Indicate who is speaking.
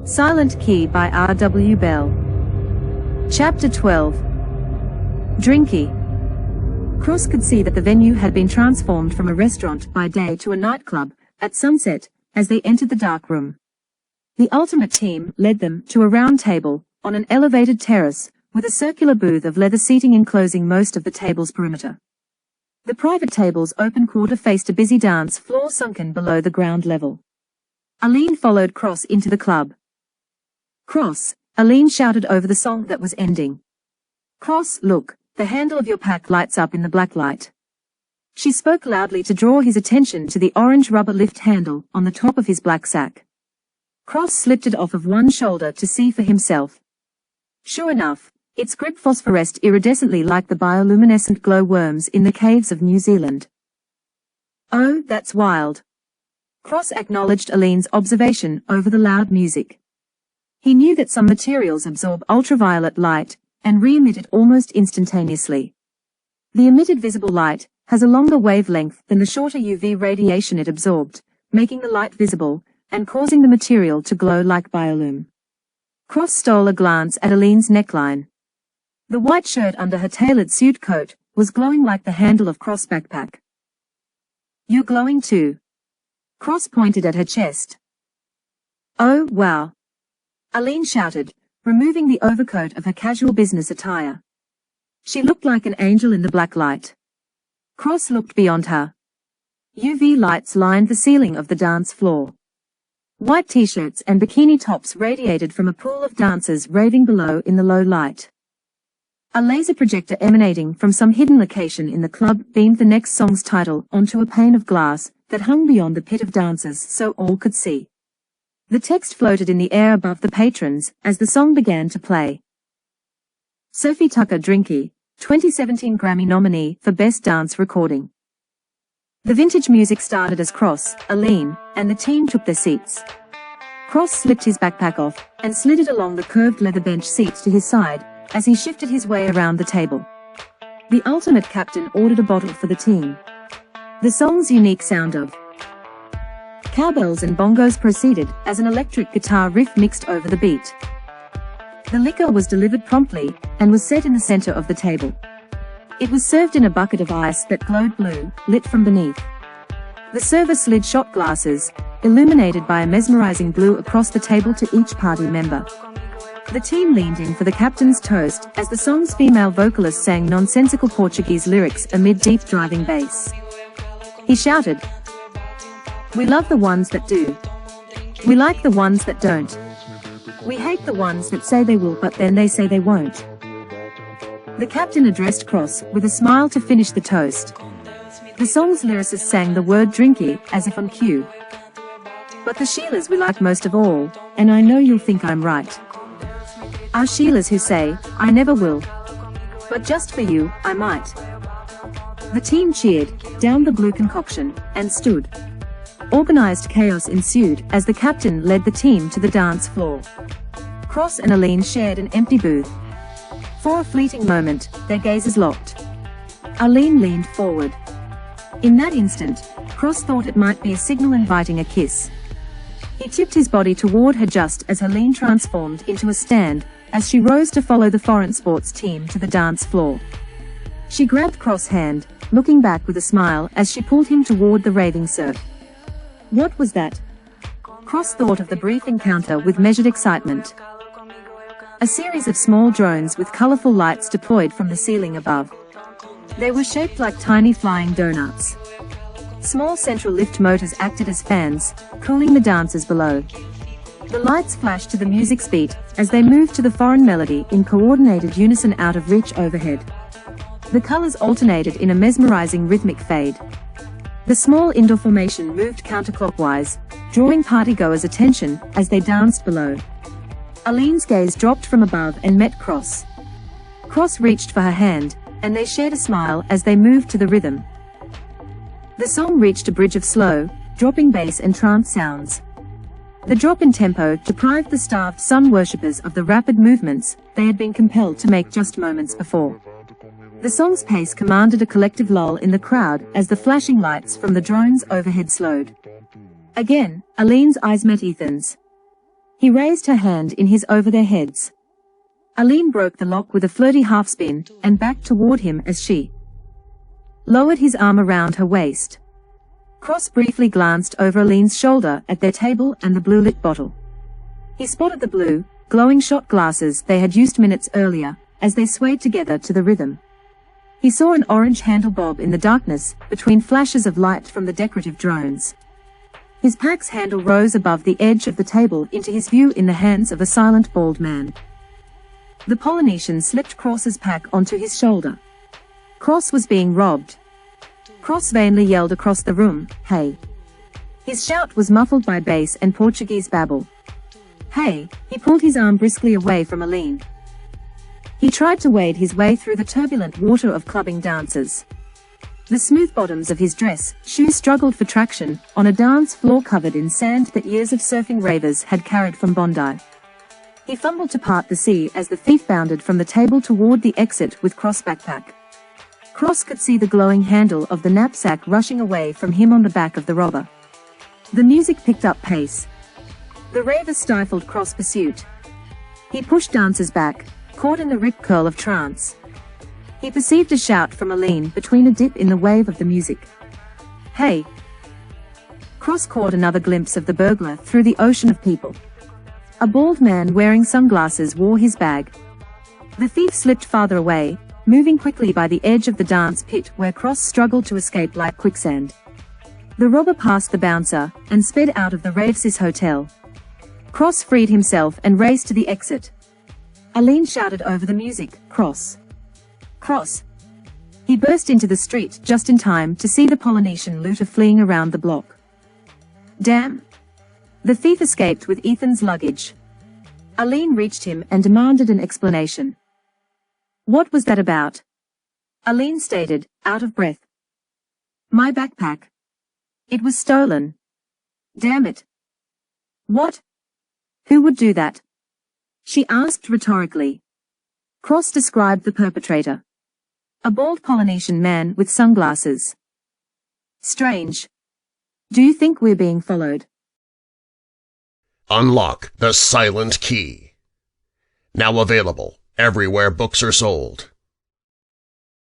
Speaker 1: Silent Key by R.W. Bell. Chapter 12. Drinkee. Cross could see that the venue had been transformed from a restaurant by day to a nightclub at sunset as they entered the dark room. The ultimate team led them to a round table on an elevated terrace with a circular booth of leather seating enclosing most of the table's perimeter. The private table's open quarter faced a busy dance floor sunken below the ground level. Alyne followed Cross into the club. "Cross," Alyne shouted over the song that was ending. "Cross, look, the handle of your pack lights up in the black light." She spoke loudly to draw his attention to the orange rubber lift handle on the top of his black sack. Cross slipped it off of one shoulder to see for himself. Sure enough, its grip phosphoresced iridescently like the bioluminescent glow worms in the caves of New Zealand. "Oh, that's wild." Cross acknowledged Alyne's observation over the loud music. He knew that some materials absorb ultraviolet light and re-emit it almost instantaneously. The emitted visible light has a longer wavelength than the shorter UV radiation it absorbed, making the light visible and causing the material to glow like biolume. Cross stole a glance at Alyne's neckline. The white shirt under her tailored suit coat was glowing like the handle of Cross' backpack. "You're glowing too." Cross pointed at her chest. "Oh, wow," Alyne shouted, removing the overcoat of her casual business attire. She looked like an angel in the black light. Cross looked beyond her. UV lights lined the ceiling of the dance floor. White t-shirts and bikini tops radiated from a pool of dancers raving below in the low light. A laser projector emanating from some hidden location in the club beamed the next song's title onto a pane of glass that hung beyond the pit of dancers so all could see. The text floated in the air above the patrons as the song began to play. Sofi Tukker Drinkee, 2017 Grammy nominee for Best Dance Recording. The vintage music started as Cross, Alyne, and the team took their seats. Cross slipped his backpack off and slid it along the curved leather bench seats to his side as he shifted his way around the table. The ultimate captain ordered a bottle for the team. The song's unique sound of cowbells and bongos proceeded as an electric guitar riff mixed over the beat. The liquor was delivered promptly and was set in the center of the table. It was served in a bucket of ice that glowed blue, lit from beneath. The server slid shot glasses, illuminated by a mesmerizing blue across the table to each party member. The team leaned in for the captain's toast as the song's female vocalist sang nonsensical Portuguese lyrics amid deep driving bass. He shouted, "We love the ones that do. We like the ones that don't. We hate the ones that say they will but then they say they won't." The captain addressed Cross with a smile to finish the toast. The song's lyricist sang the word Drinkee as if on cue. "But the Sheilas we like most of all, and I know you'll think I'm right, are Sheilas who say, I never will. But just for you, I might." The team cheered, downed the blue concoction, and stood. Organized chaos ensued as the captain led the team to the dance floor. Cross and Alyne shared an empty booth. For a fleeting moment, their gazes locked. Alyne leaned forward. In that instant, Cross thought it might be a signal inviting a kiss. He tipped his body toward her just as Alyne transformed into a stand as she rose to follow the foreign sports team to the dance floor. She grabbed Cross' hand, looking back with a smile as she pulled him toward the raving surf. What was that? Cross thought of the brief encounter with measured excitement. A series of small drones with colorful lights deployed from the ceiling above. They were shaped like tiny flying donuts. Small central lift motors acted as fans, cooling the dancers below. The lights flashed to the music's beat as they moved to the foreign melody in coordinated unison out of reach overhead. The colors alternated in a mesmerizing rhythmic fade. The small indoor formation moved counterclockwise, drawing partygoers' attention as they danced below. Alyne's gaze dropped from above and met Cross. Cross reached for her hand, and they shared a smile as they moved to the rhythm. The song reached a bridge of slow, dropping bass and trance sounds. The drop in tempo deprived the starved sun worshippers of the rapid movements they had been compelled to make just moments before. The song's pace commanded a collective lull in the crowd as the flashing lights from the drones overhead slowed. Again, Alyne's eyes met Ethan's. He raised her hand in his over their heads. Alyne broke the lock with a flirty half-spin and backed toward him as she lowered his arm around her waist. Cross briefly glanced over Alyne's shoulder at their table and the blue-lit bottle. He spotted the blue, glowing shot glasses they had used minutes earlier, as they swayed together to the rhythm. He saw an orange handle bob in the darkness, between flashes of light from the decorative drones. His pack's handle rose above the edge of the table into his view in the hands of a silent bald man. The Polynesian slipped Cross's pack onto his shoulder. Cross was being robbed. Cross vainly yelled across the room, "Hey!" His shout was muffled by bass and Portuguese babble. "Hey!" He pulled his arm briskly away from Alyne. He tried to wade his way through the turbulent water of clubbing dancers. The smooth bottoms of his dress shoes struggled for traction on a dance floor covered in sand that years of surfing ravers had carried from Bondi. He fumbled to part the sea as the thief bounded from the table toward the exit with Cross' backpack. Cross could see the glowing handle of the knapsack rushing away from him on the back of the robber. The music picked up pace. The raver stifled Cross' pursuit. He pushed dancers back, caught in the rip curl of trance. He perceived a shout from Alyne between a dip in the wave of the music. "Hey!" Cross caught another glimpse of the burglar through the ocean of people. A bald man wearing sunglasses wore his bag. The thief slipped farther away, moving quickly by the edge of the dance pit where Cross struggled to escape like quicksand. The robber passed the bouncer and sped out of the Ravesis Hotel. Cross freed himself and raced to the exit. Alyne shouted over the music, "Cross! Cross!" He burst into the street just in time to see the Polynesian looter fleeing around the block. "Damn!" The thief escaped with Ethan's luggage. Alyne reached him and demanded an explanation. "What was that about?" Alyne stated, out of breath. "My backpack. It was stolen. Damn it." "What? Who would do that?" she asked rhetorically. Cross described the perpetrator. A bald Polynesian man with sunglasses. "Strange. Do you think we're being followed?"
Speaker 2: Unlock the Silent Key. Now available everywhere books are sold.